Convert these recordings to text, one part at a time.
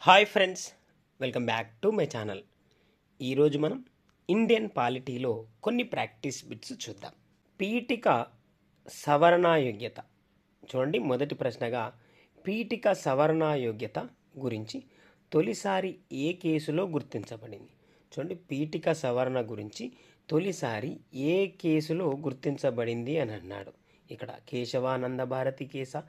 Hi friends, welcome back to my channel. ఈరోజు మనం Indian పాలిటీలో కొన్ని ప్రాక్టీస్ బిట్స్ చూద్దాం. పీఠిక సవరణాయోగ్యత చూడండి. మొదటి ప్రశ్నగా పీఠిక సవరణాయోగ్యత గురించి తొలిసారి ఏ కేసులో గుర్తించబడింది? చూడండి, పీఠిక సవరణ గురించి తొలిసారి ఏ కేసులో గుర్తించబడింది అని అన్నాడు. ఇక్కడ కేశవానంద భారతి కేసా,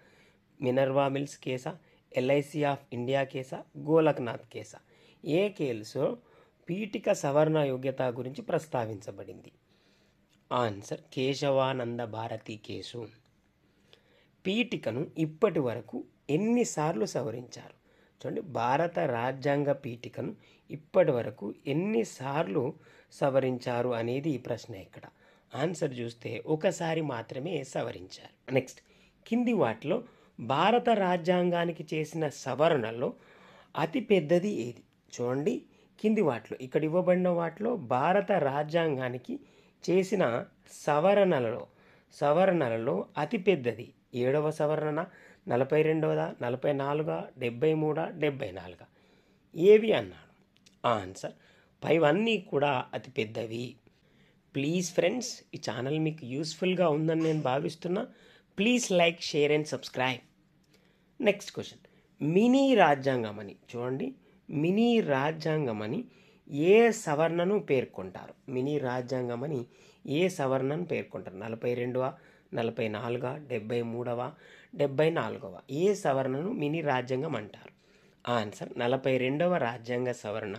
మినర్వా మిల్స్ కేసా, ఎల్ఐసి ఆఫ్ ఇండియా కేసా, గోలక్నాథ్ కేసా? ఏ కేసులో పీఠిక సవరణ యోగ్యత గురించి ప్రస్తావించబడింది? Answer Kesavananda Bharati case. పీఠికను ఇప్పటి వరకు ఎన్నిసార్లు సవరించారు? చూడండి, భారత రాజ్యాంగ పీఠికను ఇప్పటి వరకు ఎన్నిసార్లు సవరించారు అనేది ఈ ప్రశ్న. ఇక్కడ ఆన్సర్ చూస్తే ఒకసారి మాత్రమే సవరించారు. నెక్స్ట్, కింది వాటిలో భారత రాజ్యాంగానికి చేసిన సవరణలో అతి పెద్దది ఏది? చూడండి, కింది వాటిలో ఇక్కడ ఇవ్వబడిన వాటిలో భారత రాజ్యాంగానికి చేసిన సవరణలలో అతి పెద్దది 7వ సవరణ, 42వ, 44, 73, 74 ఏవి అన్నాడు. ఆన్సర్ పైవన్నీ కూడా అతి పెద్దవి. ప్లీజ్ ఫ్రెండ్స్, ఈ ఛానల్ మీకు యూస్ఫుల్గా ఉందని నేను భావిస్తున్నా. Please like, share and subscribe. Next question, mini రాజ్యాంగం అని చూడండి. మినీ రాజ్యాంగం అని ఏ సవరణను పేర్కొంటారు? మినీ రాజ్యాంగం అని ఏ సవరణను పేర్కొంటారు? 42వ, 44వ, 73వ, 74వ ఏ సవరణను మినీ రాజ్యాంగం అంటారు? ఆన్సర్ 42వ రాజ్యాంగ సవరణ.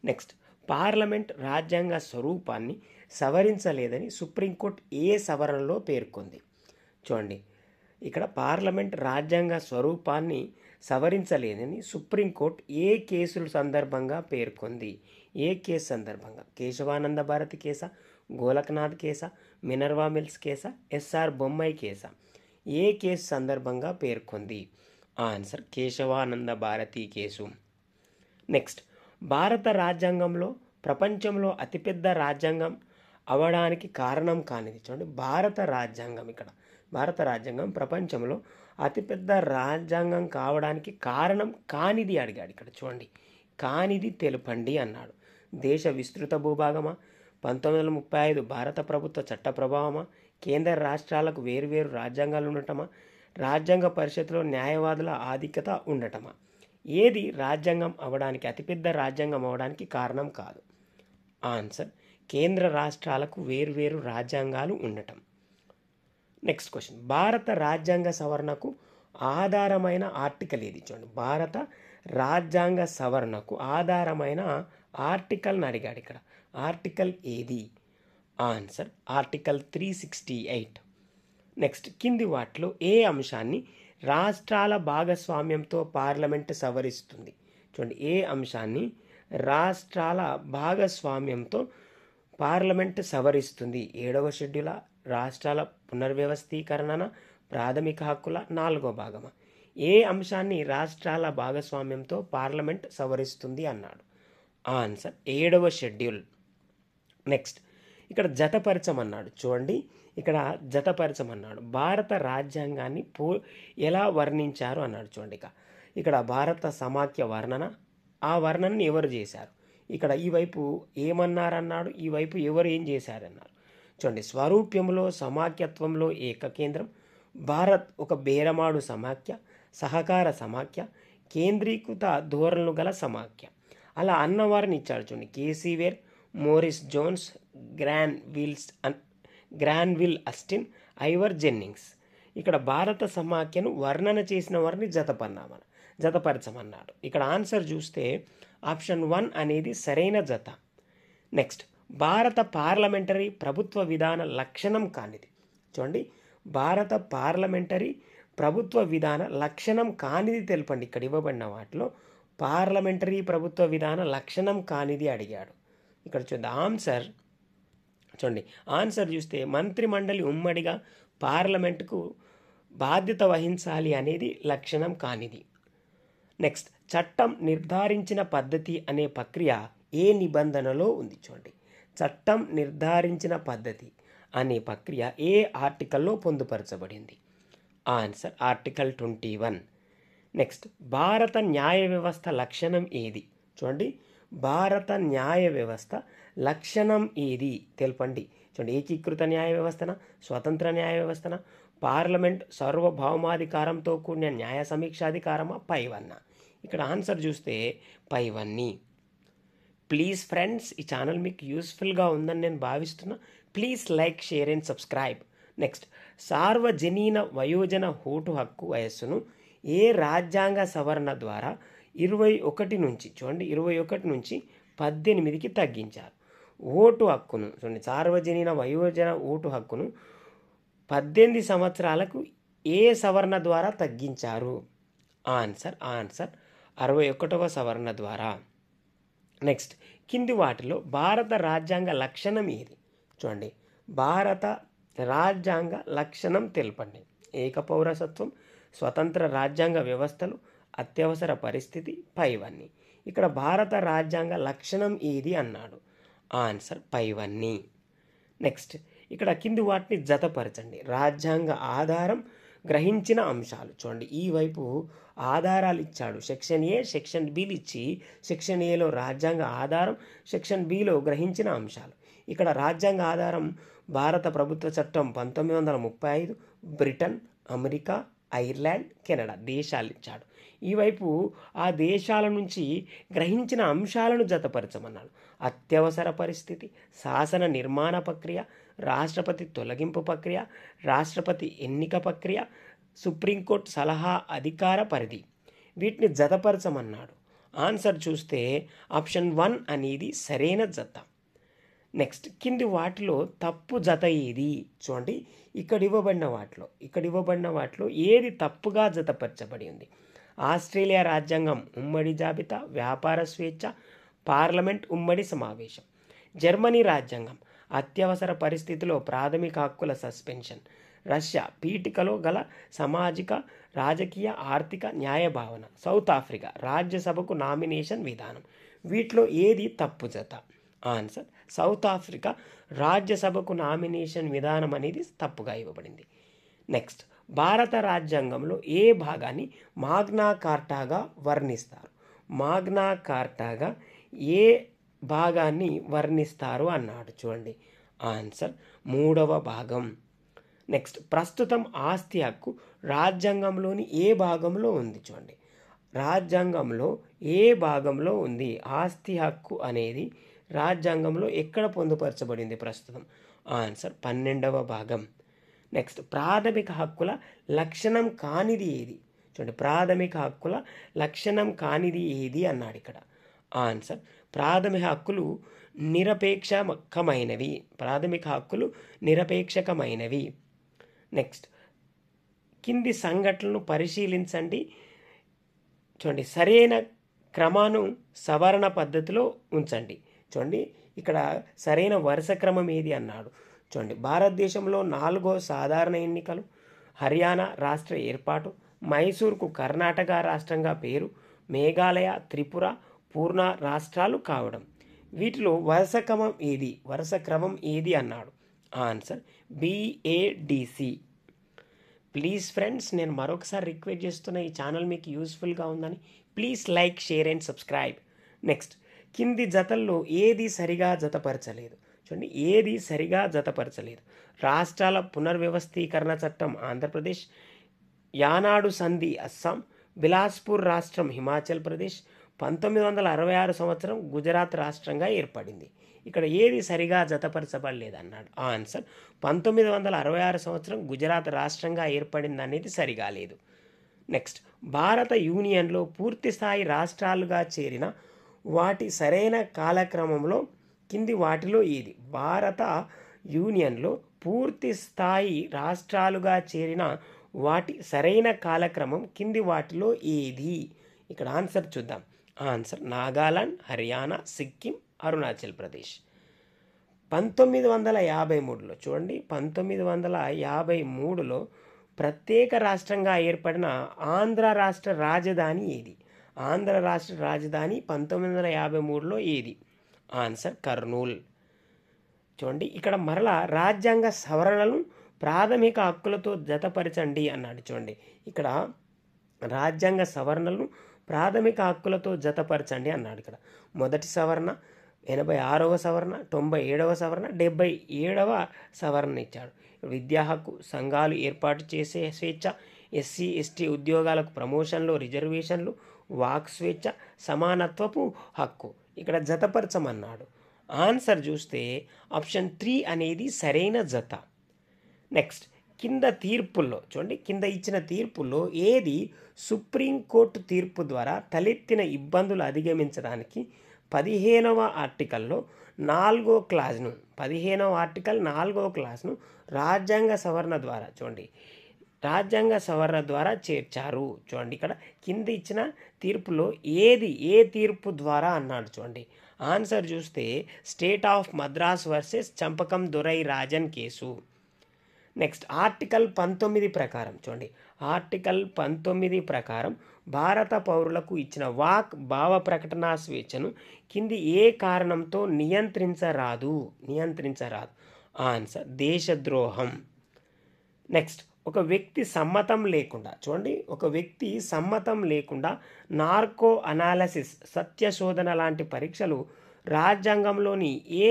నెక్స్ట్, పార్లమెంట్ రాజ్యాంగ స్వరూపాన్ని సవరించలేదని సుప్రీంకోర్టు ఏ సవరణలో పేర్కొంది? చూడండి, ఇక్కడ పార్లమెంట్ రాజ్యాంగ స్వరూపాన్ని సవరించలేదని సుప్రీంకోర్టు ఏ కేసుల సందర్భంగా పేర్కొంది? ఏ కేసు సందర్భంగా? కేశవానంద భారతి కేసా, గోలక్నాథ్ కేసా, మినర్వా మిల్స్ కేసా, ఎస్ఆర్ బొమ్మాయి కేసా? ఏ కేసు సందర్భంగా పేర్కొంది? Answer Kesavananda Bharati case. Next, భారత రాజ్యాంగంలో ప్రపంచంలో అతిపెద్ద రాజ్యాంగం అవడానికి కారణం కానిది? చూడండి, భారత రాజ్యాంగం ప్రపంచంలో అతిపెద్ద రాజ్యాంగం కావడానికి కారణం కానిది అడిగాడు. ఇక్కడ చూడండి, కానిది తెలుపండి అన్నాడు. దేశ విస్తృత భూభాగమా, 1935 భారత ప్రభుత్వ చట్ట ప్రభావమా, కేంద్ర రాష్ట్రాలకు వేరువేరు రాజ్యాంగాలు ఉండటమా, రాజ్యాంగ పరిషత్తులో న్యాయవాదుల ఆధిక్యత ఉండటమా? ఏది రాజ్యాంగం అవడానికి, అతిపెద్ద రాజ్యాంగం అవడానికి కారణం కాదు? ఆన్సర్ కేంద్ర రాష్ట్రాలకు వేరువేరు రాజ్యాంగాలు ఉండటం. నెక్స్ట్ క్వశ్చన్, భారత రాజ్యాంగ సవరణకు ఆధారమైన ఆర్టికల్ ఏది? చూడండి, భారత రాజ్యాంగ సవరణకు ఆధారమైన ఆర్టికల్ని అడిగాడు. ఇక్కడ ఆర్టికల్ ఏది? Answer article 368. నెక్స్ట్, కింది వాటిలో ఏ అంశాన్ని రాష్ట్రాల భాగస్వామ్యంతో పార్లమెంటు సవరిస్తుంది? చూడండి, ఏ అంశాన్ని రాష్ట్రాల భాగస్వామ్యంతో పార్లమెంటు సవరిస్తుంది? 7వ షెడ్యూల్, రాష్ట్రాల పునర్వ్యవస్థీకరణ, ప్రాథమిక హక్కుల 4వ భాగమా? ఏ అంశాన్ని రాష్ట్రాల భాగస్వామ్యంతో పార్లమెంట్ సవరిస్తుంది అన్నాడు? ఆన్సర్ 7వ షెడ్యూల్. నెక్స్ట్, ఇక్కడ జతపరచమన్నాడు. చూడండి, ఇక్కడ జతపరచమన్నాడు. భారత రాజ్యాంగాన్ని ఎలా వర్ణించారు అన్నాడు. చూడండి, ఇక్కడ భారత సమాఖ్య వర్ణన, ఆ వర్ణనని ఎవరు చేశారు? ఇక్కడ ఈ వైపు ఏమన్నారన్నాడు, ఈ వైపు ఎవరు ఏం చేశారన్నారు. చూడండి, స్వరూప్యంలో సమాఖ్యత్వంలో ఏకకేంద్రం, భారత్ ఒక బేరమాడు సమాఖ్య, సహకార సమాఖ్య, కేంద్రీకృత ధోరణులు గల సమాఖ్య. అలా అన్నవారిని ఇచ్చాడు. చూడండి, K C Wheare, Morris Jones, Granville Austin, Ivor Jennings. ఇక్కడ భారత సమాఖ్యను వర్ణన చేసిన వారిని జతపరచమన్నాడు. ఇక్కడ ఆన్సర్ చూస్తే ఆప్షన్ 1 అనేది సరైన జత. నెక్స్ట్, భారత పార్లమెంటరీ ప్రభుత్వ విధాన లక్షణం కానిది? చూడండి, భారత పార్లమెంటరీ ప్రభుత్వ విధాన లక్షణం కానిది తెలపండి. ఇక్కడ ఇవ్వబడిన వాటిలో పార్లమెంటరీ ప్రభుత్వ విధాన లక్షణం కానిది అడిగాడు. ఇక్కడ చూడండి ఆన్సర్ చూస్తే మంత్రిమండలి ఉమ్మడిగా పార్లమెంటుకు బాధ్యత వహించాలి అనేది లక్షణం కానిది. నెక్స్ట్, చట్టం నిర్ధారించిన పద్ధతి అనే ప్రక్రియ ఏ నిబంధనలో ఉంది? చూడండి, చట్టం నిర్ధారించిన పద్ధతి అనే ప్రక్రియ ఏ ఆర్టికల్లో పొందుపరచబడింది? Answer article 21. నెక్స్ట్ భారత న్యాయ వ్యవస్థ లక్షణం ఏది? చూడండి, భారత న్యాయ వ్యవస్థ లక్షణం ఏది తెలపండి. చూడండి, ఏకీకృత న్యాయ వ్యవస్థన, స్వతంత్ర న్యాయ వ్యవస్థన, పార్లమెంట్ సార్వభౌమాధికారంతో కూడిన న్యాయ సమీక్షాధికారమా, పైవన్నా? ఇక్కడ ఆన్సర్ చూస్తే పైవన్నీ. ప్లీజ్ ఫ్రెండ్స్, ఈ ఛానల్ మీకు యూస్ఫుల్గా ఉందని నేను భావిస్తున్నా. Please like, share and subscribe. Next, సార్వజనీన వయోజన ఓటు హక్కు వయస్సును ఏ రాజ్యాంగ సవరణ ద్వారా 21 నుంచి, చూడండి 21 నుంచి 18కి తగ్గించారు? ఓటు హక్కును, చూడండి, సార్వజనీన వయోజన ఓటు హక్కును 18 సంవత్సరాలకు ఏ సవరణ ద్వారా తగ్గించారు? ఆన్సర్ 61వ సవరణ ద్వారా. నెక్స్ట్, కింది వాటిలో భారత రాజ్యాంగ లక్షణం ఏది? చూడండి, భారత రాజ్యాంగ లక్షణం తెలపండి. ఏకపౌరసత్వం, స్వతంత్ర రాజ్యాంగ వ్యవస్థలు, అత్యవసర పరిస్థితి, పైవన్నీ. ఇక్కడ భారత రాజ్యాంగ లక్షణం ఏది అన్నాడు? ఆన్సర్ పైవన్నీ. నెక్స్ట్, ఇక్కడ కింది వాటిని జతపరచండి. రాజ్యాంగ ఆధారం, గ్రహించిన అంశాలు. చూడండి, ఈ వైపు ఆధారాలు ఇచ్చాడు, సెక్షన్ ఏ, సెక్షన్ బిలు ఇచ్చి, సెక్షన్ ఏలో రాజ్యాంగ ఆధారం, సెక్షన్ బిలో గ్రహించిన అంశాలు. ఇక్కడ రాజ్యాంగ ఆధారం భారత ప్రభుత్వ చట్టం 1935, బ్రిటన్, అమెరికా, ఐర్లాండ్, కెనడా దేశాలు ఇచ్చాడు. ఈ వైపు ఆ దేశాల నుంచి గ్రహించిన అంశాలను జతపరచమన్నాడు. అత్యవసర పరిస్థితి, శాసన నిర్మాణ ప్రక్రియ, రాష్ట్రపతి తొలగింపు ప్రక్రియ, రాష్ట్రపతి ఎన్నిక ప్రక్రియ, సుప్రీంకోర్టు సలహా అధికార పరిధి. వీటిని జతపరచమన్నాడు. ఆన్సర్ చూస్తే ఆప్షన్ 1 అనేది సరైన జత. నెక్స్ట్, కింది వాటిలో తప్పు జత ఏది? చూడండి, ఇక్కడ ఇవ్వబడిన వాటిలో ఏది తప్పుగా జతపరచబడి ఉంది? ఆస్ట్రేలియా రాజ్యాంగం ఉమ్మడి జాబితా, వ్యాపార స్వేచ్ఛ, పార్లమెంట్ ఉమ్మడి సమావేశం. జర్మనీ రాజ్యాంగం అత్యవసర పరిస్థితిలో ప్రాథమిక హక్కుల సస్పెన్షన్. రష్యా పీఠికలో గల సామాజిక, రాజకీయ, ఆర్థిక న్యాయ భావన. సౌత్ ఆఫ్రికా రాజ్యసభకు నామినేషన్ విధానం. వీటిలో ఏది తప్పు జత? ఆన్సర్ సౌత్ ఆఫ్రికా రాజ్యసభకు నామినేషన్ విధానం అనేది తప్పుగా ఇవ్వబడింది. నెక్స్ట్, భారత రాజ్యాంగంలో ఏ భాగాన్ని మాగ్నా కార్టాగా వర్ణిస్తారు? మాగ్నా కార్టాగా ఏ భాగాన్ని వర్ణిస్తారు అన్నాడు. చూడండి, ఆన్సర్ 3వ భాగం. నెక్స్ట్, ప్రస్తుతం ఆస్తి హక్కు రాజ్యాంగంలోని ఏ భాగంలో ఉంది? చూడండి, రాజ్యాంగంలో ఏ భాగంలో ఉంది? ఆస్తి హక్కు అనేది రాజ్యాంగంలో ఎక్కడ పొందుపరచబడింది ప్రస్తుతం? ఆన్సర్ 12వ భాగం. నెక్స్ట్, ప్రాథమిక హక్కుల లక్షణం కానిది ఏది? చూడండి, ప్రాథమిక హక్కుల లక్షణం కానిది ఏది అన్నాడు ఇక్కడ. ఆన్సర్ ప్రాథమిక హక్కులు నిరపేక్షకమైనవి. నెక్స్ట్, కింది సంఘటనలను పరిశీలించండి. చూడండి, సరైన క్రమాను సవరణ పద్ధతిలో ఉంచండి. చూడండి, ఇక్కడ సరైన వరుస క్రమం ఏది అన్నాడు. చూడండి, భారతదేశంలో 4వ సాధారణ ఎన్నికలు, హర్యానా రాష్ట్ర ఏర్పాటు, మైసూర్కు కర్ణాటక రాష్ట్రంగా పేరు, మేఘాలయ, త్రిపుర పూర్ణ రాష్ట్రాలు కావడం. వీటిలో వరుస క్రమం ఏది అన్నాడు. Answer BADC. ప్లీజ్ ఫ్రెండ్స్, నేను మరొకసారి రిక్వెస్ట్ చేస్తున్న, ఈ ఛానల్ మీకు యూస్ఫుల్గా ఉందని please like, share and subscribe. Next, కింది జతల్లో ఏది సరిగా జతపరచలేదు? చూడండి, ఏది సరిగా జతపరచలేదు? రాష్ట్రాల పునర్వ్యవస్థీకరణ చట్టం ఆంధ్రప్రదేశ్, యానాడు సంధి అస్సాం, బిలాస్పూర్ రాష్ట్రం హిమాచల్ ప్రదేశ్, 1966 సంవత్సరం గుజరాత్ రాష్ట్రంగా ఏర్పడింది. ఇక్కడ ఏది సరిగా జతపరచబడలేదు అన్నాడు. ఆన్సర్ 1966 సంవత్సరం గుజరాత్ రాష్ట్రంగా ఏర్పడింది అనేది సరిగా లేదు. నెక్స్ట్, భారత యూనియన్లో పూర్తి స్థాయి రాష్ట్రాలుగా చేరిన వాటి సరైన కాలక్రమంలో కింది వాటిలో ఏది? భారత యూనియన్లో పూర్తి స్థాయి రాష్ట్రాలుగా చేరిన వాటి సరైన కాలక్రమం కింది వాటిలో ఏది? ఇక్కడ ఆన్సర్ చూద్దాం. ఆన్సర్ నాగాలాండ్, హర్యానా, సిక్కిం, అరుణాచల్ ప్రదేశ్. 1953లో చూడండి, 1953లో ప్రత్యేక రాష్ట్రంగా ఏర్పడిన ఆంధ్ర రాష్ట్ర రాజధాని ఏది? ఆంధ్ర రాష్ట్ర రాజధాని 1953లో ఏది? ఆన్సర్ కర్నూల్. చూడండి, ఇక్కడ మరలా రాజ్యాంగ సవరణలను ప్రాథమిక హక్కులతో జతపరచండి అన్నాడు. చూడండి, ఇక్కడ రాజ్యాంగ సవరణలను ప్రాథమిక హక్కులతో జతపరచండి అన్నాడు. ఇక్కడ మొదటి సవరణ, 86వ సవరణ, 97వ సవరణ, 77వ సవరణ ఇచ్చాడు. విద్యా హక్కు, సంఘాలు ఏర్పాటు చేసే స్వేచ్ఛ, ఎస్సీ ఎస్టీ ఉద్యోగాలకు ప్రమోషన్లు, రిజర్వేషన్లు, వాక్ స్వేచ్ఛ, సమానత్వపు హక్కు ఇక్కడ జతపరచమన్నాడు. ఆన్సర్ చూస్తే ఆప్షన్ 3 అనేది సరైన జత. నెక్స్ట్, కింద తీర్పుల్లో చూడండి, కింద ఇచ్చిన తీర్పుల్లో ఏది సుప్రీంకోర్టు తీర్పు ద్వారా తలెత్తిన ఇబ్బందులు అధిగమించడానికి 15వ ఆర్టికల్లో 4వ క్లాజ్ను 15వ ఆర్టికల్ 4వ క్లాజ్ను రాజ్యాంగ సవరణ ద్వారా చూడండి రాజ్యాంగ సవరణ ద్వారా చేర్చారు. చూడండి ఇక్కడ కింద ఇచ్చిన తీర్పులో ఏది ఏ తీర్పు ద్వారా అన్నాడు. చూడండి ఆన్సర్ చూస్తే state of Madras versus Champakam Dorai Rajan case. Next, article 19 ప్రకారం చూడండి, ఆర్టికల్ 19 ప్రకారం భారత పౌరులకు ఇచ్చిన వాక్ భావ ప్రకటన స్వేచ్ఛను కింది ఏ కారణంతో నియంత్రించరాదు. ఆన్సర్ దేశద్రోహం. నెక్స్ట్, ఒక వ్యక్తి సమ్మతం లేకుండా చూడండి, ఒక వ్యక్తి సమ్మతం లేకుండా నార్కో అనాలసిస్, సత్యశోధన లాంటి పరీక్షలు రాజ్యాంగంలోని ఏ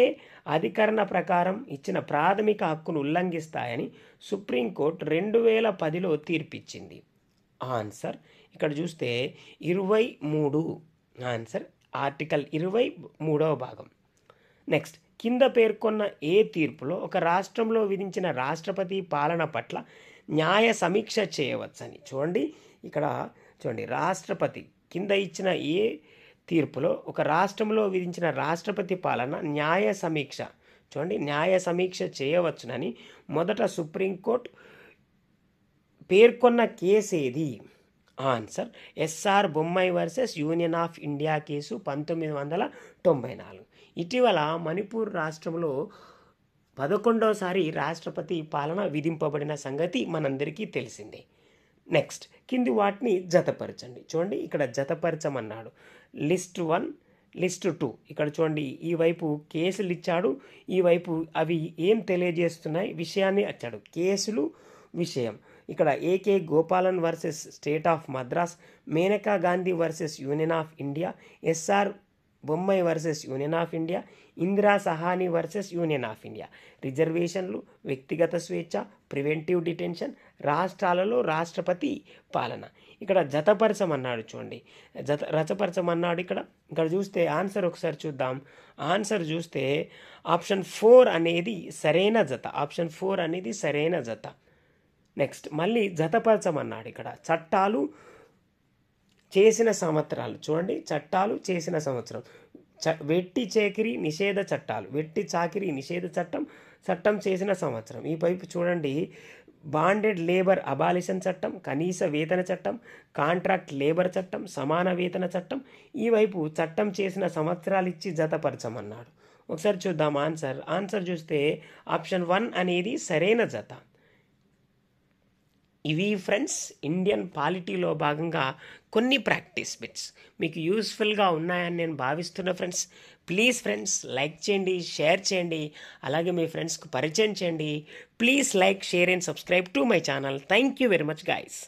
అధికరణ ప్రకారం ఇచ్చిన ప్రాథమిక హక్కును ఉల్లంఘిస్తాయని సుప్రీంకోర్టు 2010లో తీర్పిచ్చింది. ఆన్సర్ ఇక్కడ చూస్తే 23. ఆన్సర్ ఆర్టికల్ 23వ భాగం. నెక్స్ట్, కింద పేర్కొన్న ఏ తీర్పులో ఒక రాష్ట్రంలో విధించిన రాష్ట్రపతి పాలన పట్ల న్యాయ సమీక్ష చేయవచ్చని చూడండి. ఇక్కడ చూడండి, రాష్ట్రపతి కింద ఇచ్చిన ఏ తీర్పులో ఒక రాష్ట్రంలో విధించిన రాష్ట్రపతి పాలన న్యాయ సమీక్ష చూడండి న్యాయ సమీక్ష చేయవచ్చునని మొదట సుప్రీంకోర్టు పేర్కొన్న కేసు ఏది? Answer S R Bommai versus union of India case 1994. ఇటీవల మణిపూర్ రాష్ట్రంలో 11వసారి రాష్ట్రపతి పాలన విధింపబడిన సంగతి మనందరికీ తెలిసిందే. నెక్స్ట్, కింది వాటిని జతపరచండి. చూడండి ఇక్కడ జతపరచమన్నాడు. List 1, list 2. ఇక్కడ చూడండి, ఈ వైపు కేసులు ఇచ్చాడు, ఈ వైపు అవి ఏం తెలియజేస్తున్నాయి విషయాన్ని ఇచ్చాడు. కేసులు, విషయం. ఇక్కడ A K Gopalan versus state of Madras, Maneka Gandhi versus union of India, S R Bommai versus union of India, Indira Sawhney versus union of India. రిజర్వేషన్లు, వ్యక్తిగత స్వేచ్ఛ, ప్రివెంటివ్ డిటెన్షన్, రాష్ట్రాలలో రాష్ట్రపతి పాలన. ఇక్కడ జతపరచమన్నాడు. చూడండి రచపరచమన్నాడు. ఇక్కడ చూస్తే ఆన్సర్ ఒకసారి చూద్దాం. ఆన్సర్ చూస్తే ఆప్షన్ 4 అనేది సరైన జత. ఆప్షన్ 4 అనేది సరైన జత. నెక్స్ట్, మళ్ళీ జతపరచమన్నాడు. ఇక్కడ చట్టాలు చేసిన సంవత్సరాలు చూడండి, చట్టాలు చేసిన సంవత్సరం. వెట్టి చాకిరీ నిషేధ చట్టాలు, వెట్టి చాకిరీ నిషేధ చట్టం చేసిన సంవత్సరం. ఈ వైపు చూడండి, బాండెడ్ లేబర్ అబాలిషన్ చట్టం, కనీస వేతన చట్టం, కాంట్రాక్ట్ లేబర్ చట్టం, సమాన వేతన చట్టం. ఈ వైపు చట్టం చేసిన సంవత్సరాలు ఇచ్చి జతపరచమన్నాడు. ఒకసారి చూద్దాం ఆన్సర్ చూస్తే ఆప్షన్ 1 అనేది సరైన జత. ఇవి ఫ్రెండ్స్ ఇండియన్ పాలిటీలో భాగంగా కొన్ని ప్రాక్టీస్ బిట్స్ మీకు యూస్ఫుల్గా ఉన్నాయని నేను భావిస్తున్నా ఫ్రెండ్స్. ప్లీజ్ ఫ్రెండ్స్ లైక్ చేయండి, షేర్ చేయండి, అలాగే మీ ఫ్రెండ్స్కి పరిచయం చేయండి. Please like, share and subscribe to my channel. Thank you very much guys.